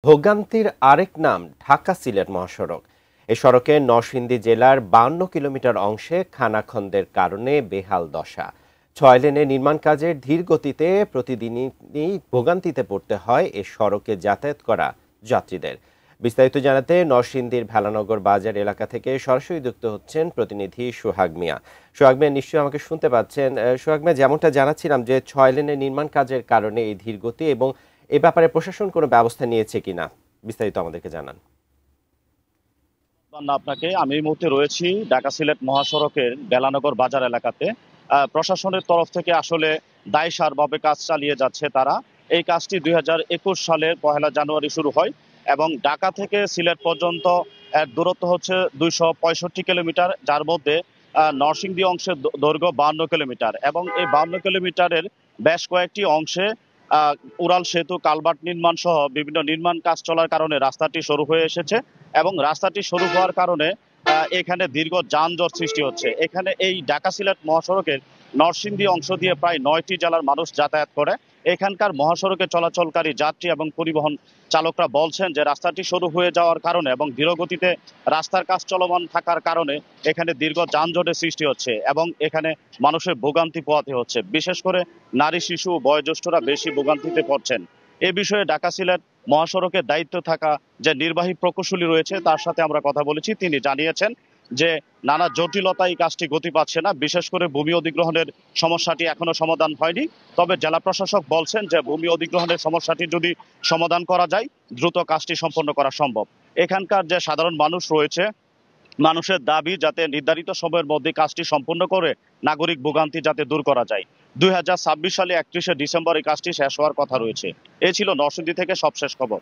ভোগান্তির আরেক নাম ঢাকা সিলেট মহাসড়ক। এ সড়কে নরসিংদী জেলার 52 কিলোমিটার অংশে খানাখন্দের কারণে বেহাল দশা। 6 লেনে নির্মাণ কাজের ধীর গতিতে প্রতিদিনই ভোগান্তিতে পড়তে হয় এ সড়কে যাতায়াত করা যাত্রীদের। বিস্তারিত জানাতে নরসিংদীর ভেলানগর বাজার এলাকা থেকে সরাসরি যুক্ত হচ্ছেন প্রতিনিধি সোহাগ মিয়া। সোহাগ মিয়া, নিশ্চয়ই আমাকে শুনতে পাচ্ছেন। সোহাগ মিয়া, যেমনটা জানাচ্ছিলাম যে 6 লেনের নির্মাণ কাজের কারণে এই ধীর গতি, এবং এ ব্যাপারে প্রশাসন কোনো ব্যবস্থা নিয়েছে কিনা বিস্তারিত আমাদেরকে জানান। আপনাকে আমি এই মুহূর্তে রয়েছি ঢাকা সিলেট মহাসড়কের বেলানগর বাজার এলাকাতে। প্রশাসনের তরফ থেকে আসলে দায়সারভাবে কাজ চালিয়ে যাচ্ছে তারা। এই কাজটি 2021 সালের 1 জানুয়ারি শুরু হয় এবং ঢাকা থেকে সিলেট পর্যন্ত এর দূরত্ব হচ্ছে 265 কিলোমিটার, যার মধ্যে নরসিংদী অংশের দৈর্ঘ্য 52 কিলোমিটার এবং এই 52 কিলোমিটারের বেশ কয়েকটি অংশে উড়াল সেতু, কালভার্ট নির্মাণ সহ বিভিন্ন নির্মাণ কাজ চলার কারণে রাস্তাটি সরু হয়ে এসেছে এবং রাস্তাটি সরু হওয়ার কারণে এখানে দীর্ঘ যানজট সৃষ্টি হচ্ছে। এখানে এই ঢাকা সিলেট মহাসড়কের নরসিংদী অংশ দিয়ে প্রায় 9টি জেলার মানুষ যাতায়াত করে। এখানকার মহাসড়কে চলাচলকারী যাত্রী এবং পরিবহন চালকরা বলছেন যে রাস্তাটি সরু হয়ে যাওয়ার কারণে এবং ধীরগতিতে রাস্তার কাজ চলমান থাকার কারণে এখানে দীর্ঘ যানজটের সৃষ্টি হচ্ছে এবং এখানে মানুষের ভোগান্তি পোহাতে হচ্ছে। বিশেষ করে নারী, শিশু, বয়োজ্যেষ্ঠরা বেশি ভোগান্তিতে পড়ছেন। এ বিষয়ে ঢাকা সিলেট মহাসড়কের দায়িত্ব থাকা যে নির্বাহী প্রকৌশলী রয়েছে তার সাথে আমরা কথা বলেছি। তিনি জানিয়েছেন যে নানা জটিলতায় কাজটি গতি পাচ্ছে না, বিশেষ করে ভূমি অধিগ্রহণের সমস্যাটি এখনো সমাধান হয়নি। তবে জেলা প্রশাসক বলছেন যে ভূমি অধিগ্রহণের সমস্যাটি যদি সমাধান করা যায় দ্রুত কাজটি সম্পন্ন করা সম্ভব। এখানকার যে সাধারণ মানুষ রয়েছে, মানুষের দাবি যাতে নির্ধারিত সময়ের মধ্যে কাজটি সম্পূর্ণ করে নাগরিক ভোগান্তি যাতে দূর করা যায়। 2026 সালে 31শে ডিসেম্বর এই কাজটি শেষ হওয়ার কথা রয়েছে। এ ছিল নরসিংদী থেকে সবশেষ খবর।